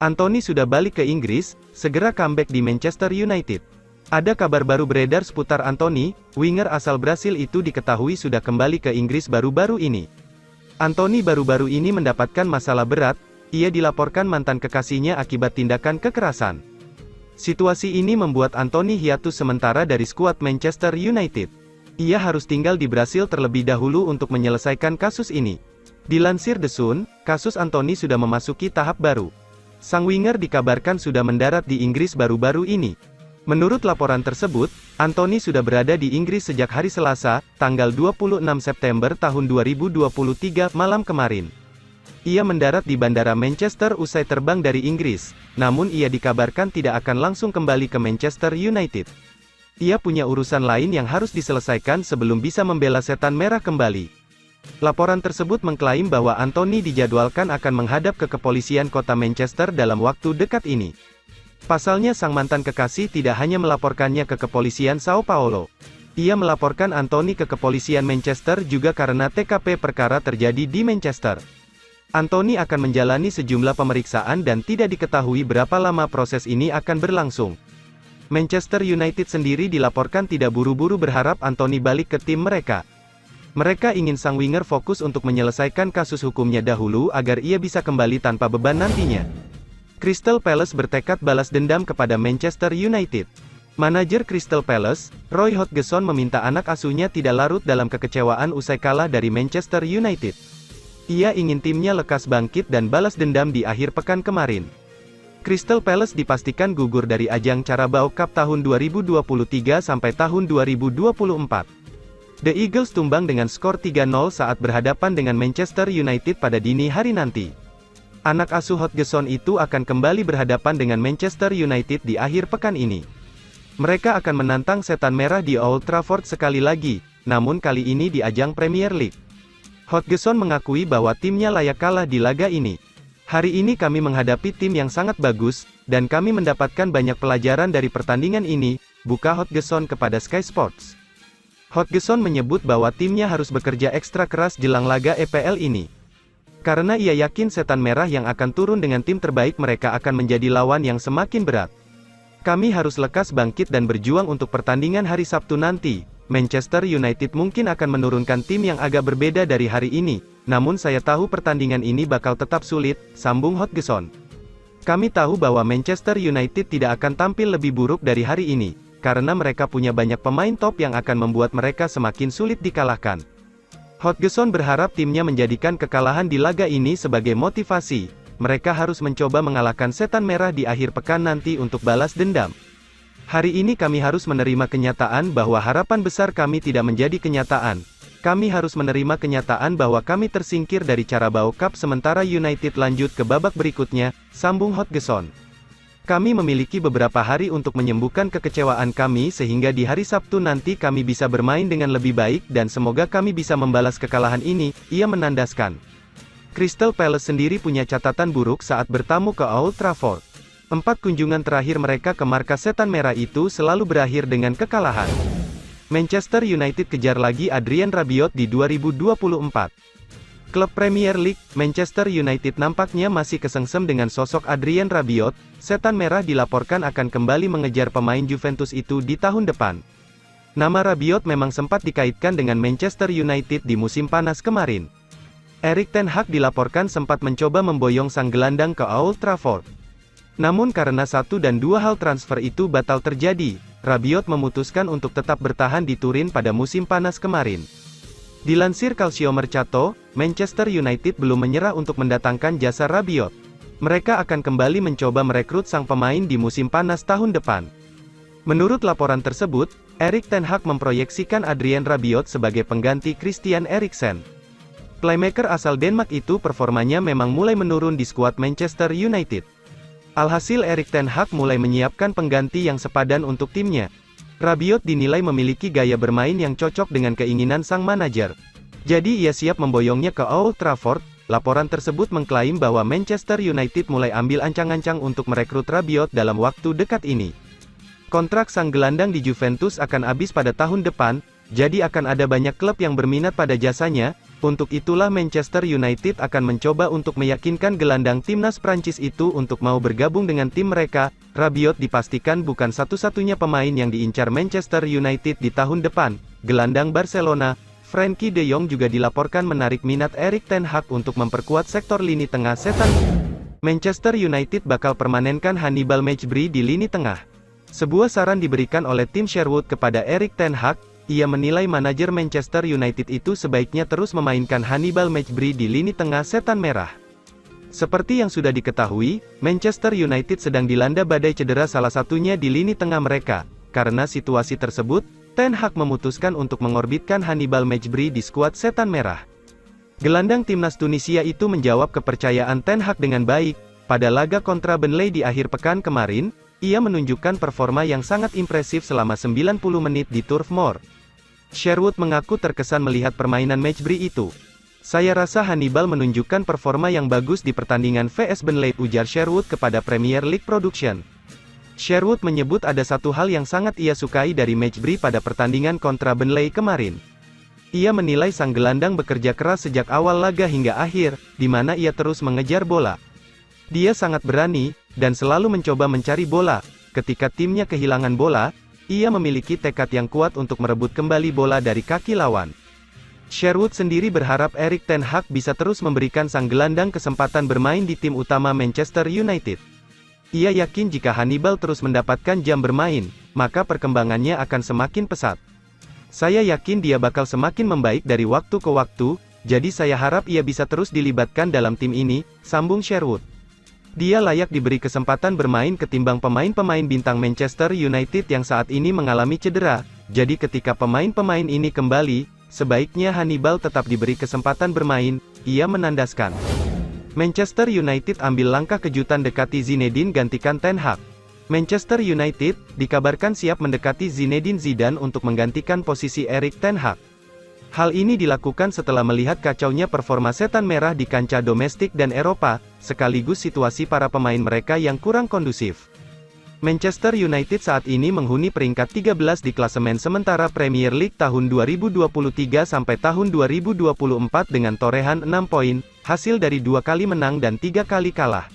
Anthony sudah balik ke Inggris, segera comeback di Manchester United. Ada kabar baru beredar seputar Anthony, winger asal Brasil itu diketahui sudah kembali ke Inggris baru-baru ini. Anthony baru-baru ini mendapatkan masalah berat, ia dilaporkan mantan kekasihnya akibat tindakan kekerasan. Situasi ini membuat Anthony hiatus sementara dari skuad Manchester United. Ia harus tinggal di Brasil terlebih dahulu untuk menyelesaikan kasus ini. Dilansir The Sun, kasus Anthony sudah memasuki tahap baru. Sang winger dikabarkan sudah mendarat di Inggris baru-baru ini. Menurut laporan tersebut, Anthony sudah berada di Inggris sejak hari Selasa, tanggal 26 September tahun 2023 malam kemarin. Ia mendarat di Bandara Manchester usai terbang dari Inggris, namun ia dikabarkan tidak akan langsung kembali ke Manchester United. Ia punya urusan lain yang harus diselesaikan sebelum bisa membela Setan Merah kembali. Laporan tersebut mengklaim bahwa Anthony dijadwalkan akan menghadap ke kepolisian kota Manchester dalam waktu dekat ini. Pasalnya sang mantan kekasih tidak hanya melaporkannya ke kepolisian Sao Paulo. Ia melaporkan Anthony ke kepolisian Manchester juga karena TKP perkara terjadi di Manchester. Anthony akan menjalani sejumlah pemeriksaan dan tidak diketahui berapa lama proses ini akan berlangsung. Manchester United sendiri dilaporkan tidak buru-buru berharap Anthony balik ke tim mereka. Mereka ingin sang winger fokus untuk menyelesaikan kasus hukumnya dahulu agar ia bisa kembali tanpa beban nantinya. Crystal Palace bertekad balas dendam kepada Manchester United. Manajer Crystal Palace, Roy Hodgson meminta anak asuhnya tidak larut dalam kekecewaan usai kalah dari Manchester United. Ia ingin timnya lekas bangkit dan balas dendam di akhir pekan kemarin. Crystal Palace dipastikan gugur dari ajang Carabao Cup tahun 2023 sampai tahun 2024. The Eagles tumbang dengan skor 3-0 saat berhadapan dengan Manchester United pada dini hari nanti. Anak asuh Hodgson itu akan kembali berhadapan dengan Manchester United di akhir pekan ini. Mereka akan menantang Setan Merah di Old Trafford sekali lagi, namun kali ini di ajang Premier League. Hodgson mengakui bahwa timnya layak kalah di laga ini. Hari ini kami menghadapi tim yang sangat bagus, dan kami mendapatkan banyak pelajaran dari pertandingan ini, buka Hodgson kepada Sky Sports. Hodgson menyebut bahwa timnya harus bekerja ekstra keras jelang laga EPL ini. Karena ia yakin Setan Merah yang akan turun dengan tim terbaik mereka akan menjadi lawan yang semakin berat. Kami harus lekas bangkit dan berjuang untuk pertandingan hari Sabtu nanti. Manchester United mungkin akan menurunkan tim yang agak berbeda dari hari ini, namun saya tahu pertandingan ini bakal tetap sulit, sambung Hodgson. Kami tahu bahwa Manchester United tidak akan tampil lebih buruk dari hari ini, karena mereka punya banyak pemain top yang akan membuat mereka semakin sulit dikalahkan. Hodgson berharap timnya menjadikan kekalahan di laga ini sebagai motivasi. Mereka harus mencoba mengalahkan Setan Merah di akhir pekan nanti untuk balas dendam. Hari ini kami harus menerima kenyataan bahwa harapan besar kami tidak menjadi kenyataan. Kami harus menerima kenyataan bahwa kami tersingkir dari Carabao Cup sementara United lanjut ke babak berikutnya, sambung Hodgson. Kami memiliki beberapa hari untuk menyembuhkan kekecewaan kami sehingga di hari Sabtu nanti kami bisa bermain dengan lebih baik dan semoga kami bisa membalas kekalahan ini, ia menandaskan. Crystal Palace sendiri punya catatan buruk saat bertamu ke Old Trafford. 4 kunjungan terakhir mereka ke markas Setan Merah itu selalu berakhir dengan kekalahan. Manchester United kejar lagi Adrien Rabiot di 2024. Klub Premier League, Manchester United nampaknya masih kesengsem dengan sosok Adrien Rabiot. Setan Merah dilaporkan akan kembali mengejar pemain Juventus itu di tahun depan. Nama Rabiot memang sempat dikaitkan dengan Manchester United di musim panas kemarin. Erik ten Hag dilaporkan sempat mencoba memboyong sang gelandang ke Old Trafford. Namun karena 1 dan 2 hal transfer itu batal terjadi, Rabiot memutuskan untuk tetap bertahan di Turin pada musim panas kemarin. Dilansir Calcio Mercato, Manchester United belum menyerah untuk mendatangkan jasa Rabiot. Mereka akan kembali mencoba merekrut sang pemain di musim panas tahun depan. Menurut laporan tersebut, Erik ten Hag memproyeksikan Adrien Rabiot sebagai pengganti Christian Eriksen. Playmaker asal Denmark itu performanya memang mulai menurun di skuad Manchester United. Alhasil Erik ten Hag mulai menyiapkan pengganti yang sepadan untuk timnya. Rabiot dinilai memiliki gaya bermain yang cocok dengan keinginan sang manajer. Jadi ia siap memboyongnya ke Old Trafford. Laporan tersebut mengklaim bahwa Manchester United mulai ambil ancang-ancang untuk merekrut Rabiot dalam waktu dekat ini. Kontrak sang gelandang di Juventus akan habis pada tahun depan, jadi akan ada banyak klub yang berminat pada jasanya. Untuk itulah Manchester United akan mencoba untuk meyakinkan gelandang timnas Prancis itu untuk mau bergabung dengan tim mereka. Rabiot dipastikan bukan satu-satunya pemain yang diincar Manchester United di tahun depan. Gelandang Barcelona, Frenkie de Jong juga dilaporkan menarik minat Erik ten Hag untuk memperkuat sektor lini tengah setan. Manchester United bakal permanenkan Hannibal Mejbri di lini tengah. Sebuah saran diberikan oleh tim Sherwood kepada Erik ten Hag. Ia menilai manajer Manchester United itu sebaiknya terus memainkan Hannibal Mejbri di lini tengah setan merah. Seperti yang sudah diketahui, Manchester United sedang dilanda badai cedera salah satunya di lini tengah mereka. Karena situasi tersebut, Ten Hag memutuskan untuk mengorbitkan Hannibal Mejbri di skuad setan merah. Gelandang timnas Tunisia itu menjawab kepercayaan Ten Hag dengan baik. Pada laga kontra Burnley di akhir pekan kemarin, ia menunjukkan performa yang sangat impresif selama 90 menit di Turf Moor. Sherwood mengaku terkesan melihat permainan Mejbri itu. Saya rasa Hannibal menunjukkan performa yang bagus di pertandingan vs Burnley, ujar Sherwood kepada Premier League Production. Sherwood menyebut ada satu hal yang sangat ia sukai dari Mejbri pada pertandingan kontra Burnley kemarin. Ia menilai sang gelandang bekerja keras sejak awal laga hingga akhir, di mana ia terus mengejar bola. Dia sangat berani, dan selalu mencoba mencari bola. Ketika timnya kehilangan bola, ia memiliki tekad yang kuat untuk merebut kembali bola dari kaki lawan. Sherwood sendiri berharap Erik ten Hag bisa terus memberikan sang gelandang kesempatan bermain di tim utama Manchester United. Ia yakin jika Hannibal terus mendapatkan jam bermain, maka perkembangannya akan semakin pesat. Saya yakin dia bakal semakin membaik dari waktu ke waktu, jadi saya harap ia bisa terus dilibatkan dalam tim ini, sambung Sherwood. Dia layak diberi kesempatan bermain ketimbang pemain-pemain bintang Manchester United yang saat ini mengalami cedera, jadi ketika pemain-pemain ini kembali, sebaiknya Hannibal tetap diberi kesempatan bermain, ia menandaskan. Manchester United ambil langkah kejutan dekati Zinedine gantikan Ten Hag. Manchester United dikabarkan siap mendekati Zinedine Zidane untuk menggantikan posisi Erik ten Hag. Hal ini dilakukan setelah melihat kacaunya performa setan merah di kancah domestik dan Eropa, sekaligus situasi para pemain mereka yang kurang kondusif. Manchester United saat ini menghuni peringkat 13 di klasemen sementara Premier League tahun 2023 sampai tahun 2024 dengan torehan 6 poin, hasil dari 2 kali menang dan 3 kali kalah.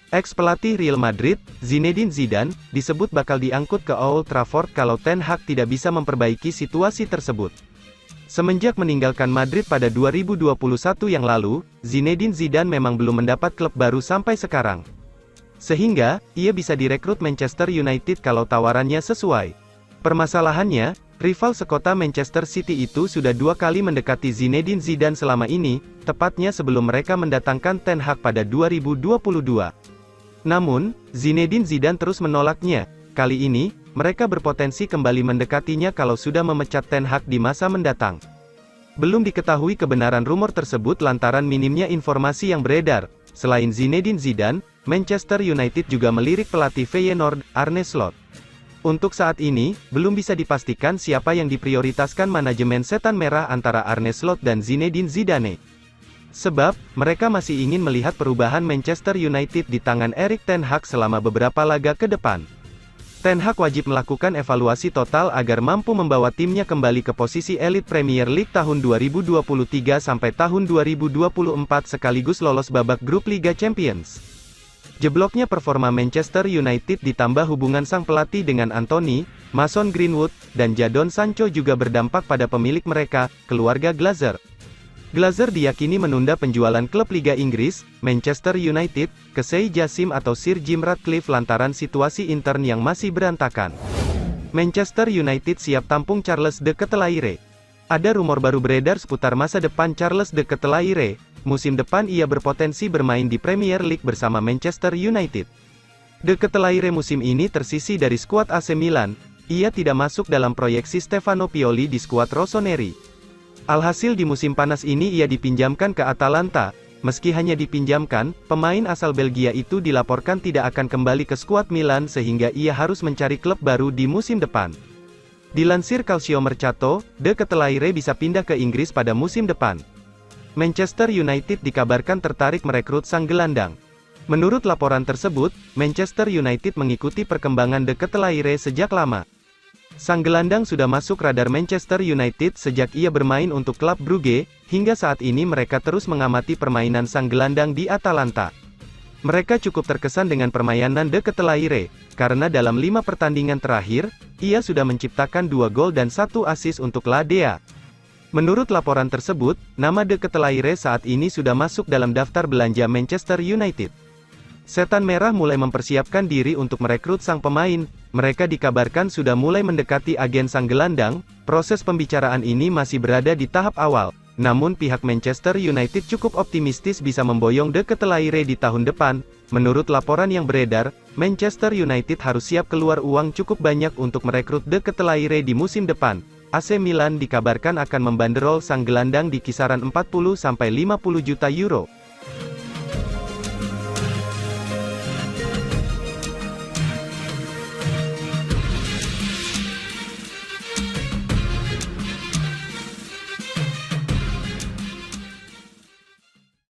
Ex-pelatih Real Madrid, Zinedine Zidane, disebut bakal diangkut ke Old Trafford kalau Ten Hag tidak bisa memperbaiki situasi tersebut. Semenjak meninggalkan Madrid pada 2021 yang lalu, Zinedine Zidane memang belum mendapat klub baru sampai sekarang. Sehingga, ia bisa direkrut Manchester United kalau tawarannya sesuai. Permasalahannya, rival sekota Manchester City itu sudah 2 kali mendekati Zinedine Zidane selama ini, tepatnya sebelum mereka mendatangkan Ten Hag pada 2022. Namun, Zinedine Zidane terus menolaknya. Kali ini, mereka berpotensi kembali mendekatinya kalau sudah memecat Ten Hag di masa mendatang. Belum diketahui kebenaran rumor tersebut lantaran minimnya informasi yang beredar. Selain Zinedine Zidane, Manchester United juga melirik pelatih Feyenoord, Arne Slot. Untuk saat ini, belum bisa dipastikan siapa yang diprioritaskan manajemen setan merah antara Arne Slot dan Zinedine Zidane. Sebab, mereka masih ingin melihat perubahan Manchester United di tangan Erik ten Hag selama beberapa laga ke depan. Ten Hag wajib melakukan evaluasi total agar mampu membawa timnya kembali ke posisi elit Premier League tahun 2023 sampai tahun 2024 sekaligus lolos babak grup Liga Champions. Jebloknya performa Manchester United ditambah hubungan sang pelatih dengan Anthony, Mason Greenwood, dan Jadon Sancho juga berdampak pada pemilik mereka, keluarga Glazer. Glazer diyakini menunda penjualan klub Liga Inggris, Manchester United, ke Sheikh Jassim atau Sir Jim Ratcliffe lantaran situasi intern yang masih berantakan. Manchester United siap tampung Charles de Ketelaere. Ada rumor baru beredar seputar masa depan Charles de Ketelaere. Musim depan ia berpotensi bermain di Premier League bersama Manchester United. De Ketelaere musim ini tersisi dari skuad AC Milan. Ia tidak masuk dalam proyeksi Stefano Pioli di skuad rossoneri. Alhasil di musim panas ini ia dipinjamkan ke Atalanta. Meski hanya dipinjamkan, pemain asal Belgia itu dilaporkan tidak akan kembali ke skuad Milan sehingga ia harus mencari klub baru di musim depan. Dilansir Calciomercato, De Ketelaere bisa pindah ke Inggris pada musim depan. Manchester United dikabarkan tertarik merekrut sang gelandang. Menurut laporan tersebut, Manchester United mengikuti perkembangan De Ketelaere sejak lama. Sang gelandang sudah masuk radar Manchester United sejak ia bermain untuk klub Brugge, hingga saat ini mereka terus mengamati permainan sang gelandang di Atalanta. Mereka cukup terkesan dengan permainan De Ketelaere, karena dalam 5 pertandingan terakhir, ia sudah menciptakan 2 gol dan 1 assist untuk La Dea. Menurut laporan tersebut, nama De Ketelaere saat ini sudah masuk dalam daftar belanja Manchester United. Setan Merah mulai mempersiapkan diri untuk merekrut sang pemain. Mereka dikabarkan sudah mulai mendekati agen sang gelandang. Proses pembicaraan ini masih berada di tahap awal. Namun pihak Manchester United cukup optimistis bisa memboyong De Ketelaere di tahun depan. Menurut laporan yang beredar, Manchester United harus siap keluar uang cukup banyak untuk merekrut De Ketelaere di musim depan. AC Milan dikabarkan akan membanderol sang gelandang di kisaran 40-50 juta euro.